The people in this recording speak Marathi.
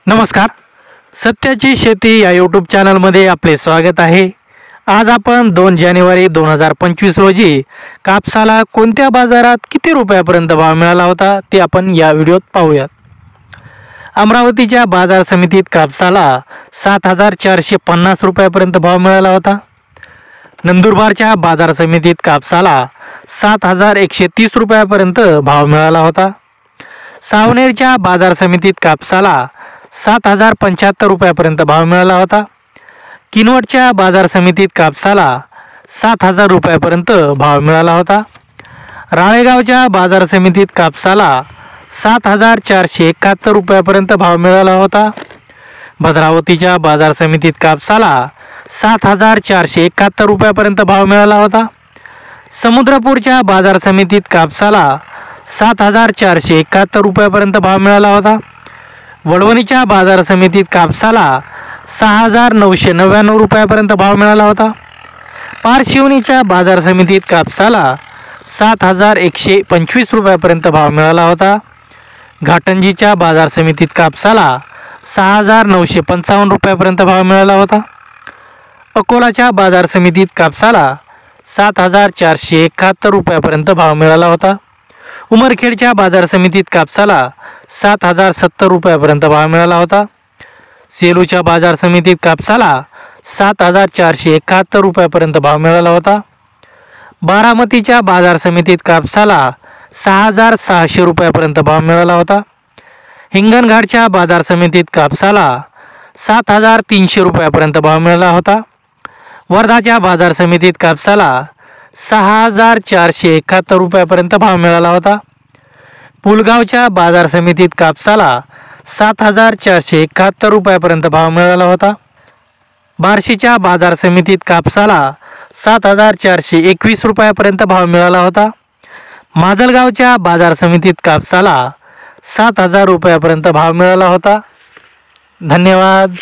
नमस्कार. सत्याची शेती या यूट्यूब चॅनलमध्ये आपले स्वागत आहे. आज आपण 2 जानेवारी 2025 रोजी कापसाला कोणत्या बाजारात किती रुपयापर्यंत भाव मिळाला होता ते आपण या व्हिडिओत पाहूयात. अमरावतीच्या बाजार समितीत कापसाला 7,450 रुपयापर्यंत भाव मिळाला होता. नंदुरबारच्या बाजार समितीत कापसाला 7,130 रुपयापर्यंत भाव मिळाला होता. सावनेरच्या बाजार समितीत कापसाला 7,075 रुपयापर्यंत भाव मिळाला होता. किनवटच्या बाजार समितीत कापसाला 7,000 रुपयापर्यंत भाव मिळाला होता. राळेगावच्या बाजार समितीत कापसाला 7,471 रुपयापर्यंत भाव मिळाला होता. भद्रावतीच्या बाजार समितीत कापसाला 7,471 रुपयापर्यंत भाव मिळाला होता. समुद्रपूरच्या बाजार समितीत कापसाला 7,471 रुपयापर्यंत भाव मिळाला होता. वडवणीच्या बाजार समितीत कापसाला 6,999 रुपयापर्यंत भाव मिळाला होता. पारशिवनीच्या बाजार समितीत कापसाला 7,125 रुपयापर्यंत भाव मिळाला होता. घाटंजीच्या बाजार समितीत कापसाला 6,955 रुपयापर्यंत भाव मिळाला होता. अकोलाच्या बाजार समितीत कापसाला 7,471 रुपयापर्यंत भाव मिळाला होता. उमरखेडच्या बाजार समितीत कापसाला 7,070 रुपयापर्यंत भाव मिळाला होता. सेलूच्या बाजार समितीत कापसाला 7,471 रुपयापर्यंत भाव मिळाला होता. बारामतीच्या बाजार समितीत कापसाला 6,600 रुपयापर्यंत भाव मिळाला होता. हिंगणघाटच्या बाजार समितीत कापसाला 7,300 रुपयापर्यंत भाव मिळाला होता. वर्धाच्या बाजार समितीत कापसाला 6,471 रुपयापर्यंत भाव मिळाला होता. पुलगावच्या बाजार समितीत कापसाला 7,471 रुपयापर्यंत भाव मिळाला होता. बार्शीच्या बाजार समितीत कापसाला 7,421 रुपयापर्यंत भाव मिळाला होता. माजलगावच्या बाजार समितीत कापसाला 7,000 रुपयापर्यंत भाव मिळाला होता. धन्यवाद.